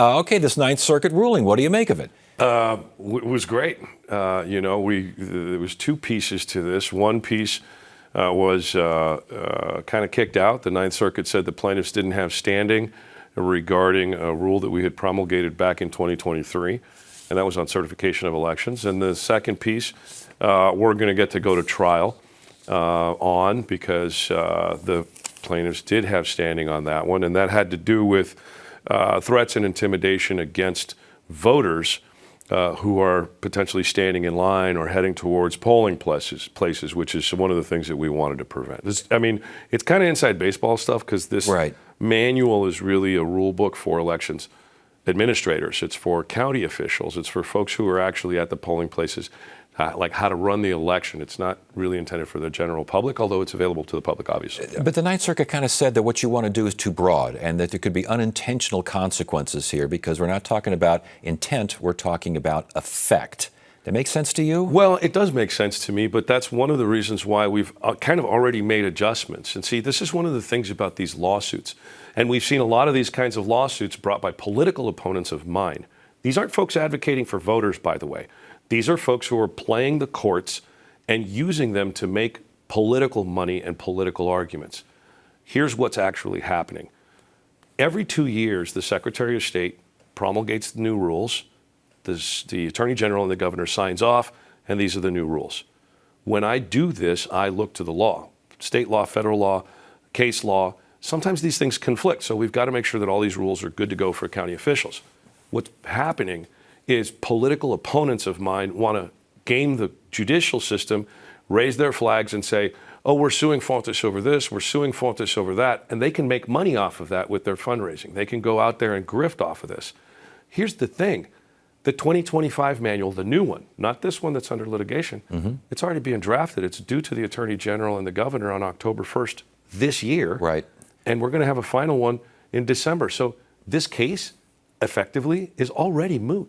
Okay, this Ninth Circuit ruling, what do you make of it? It was great. There was two pieces to this. One piece was kind of kicked out. The Ninth Circuit said the plaintiffs didn't have standing regarding a rule that we had promulgated back in 2023, and that was on certification of elections. And the second piece, we're going to get to go to trial on because the plaintiffs did have standing on that one, and that had to do with threats and intimidation against voters who are potentially standing in line or heading towards polling places, which is one of the things that we wanted to prevent. It's kind of inside baseball stuff because this manual is really a rule book for elections administrators. It's for county officials. It's for folks who are actually at the polling places, like how to run the election. It's not really intended for the general public, although it's available to the public, obviously. Yeah. But the Ninth Circuit kind of said that what you want to do is too broad and that there could be unintentional consequences here because we're not talking about intent, we're talking about effect. That makes sense to you? Well, it does make sense to me, but that's one of the reasons why we've kind of already made adjustments. And see, this is one of the things about these lawsuits. And we've seen a lot of these kinds of lawsuits brought by political opponents of mine. These aren't folks advocating for voters, by the way. These are folks who are playing the courts and using them to make political money and political arguments. Here's what's actually happening. Every 2 years, the Secretary of State promulgates the new rules. The Attorney General and the Governor signs off, and these are the new rules. When I do this, I look to the law, state law, federal law, case law. Sometimes these things conflict, so we've got to make sure that all these rules are good to go for county officials. What's happening is political opponents of mine want to game the judicial system, raise their flags and say, oh, we're suing Fontes over this, we're suing Fontes over that, and they can make money off of that with their fundraising. They can go out there and grift off of this. Here's the thing. The 2025 manual, the new one, not this one that's under litigation, it's already being drafted. It's due to the Attorney General and the Governor on October 1st this year. Right. And we're going to have a final one in December. So this case, effectively, is already moot.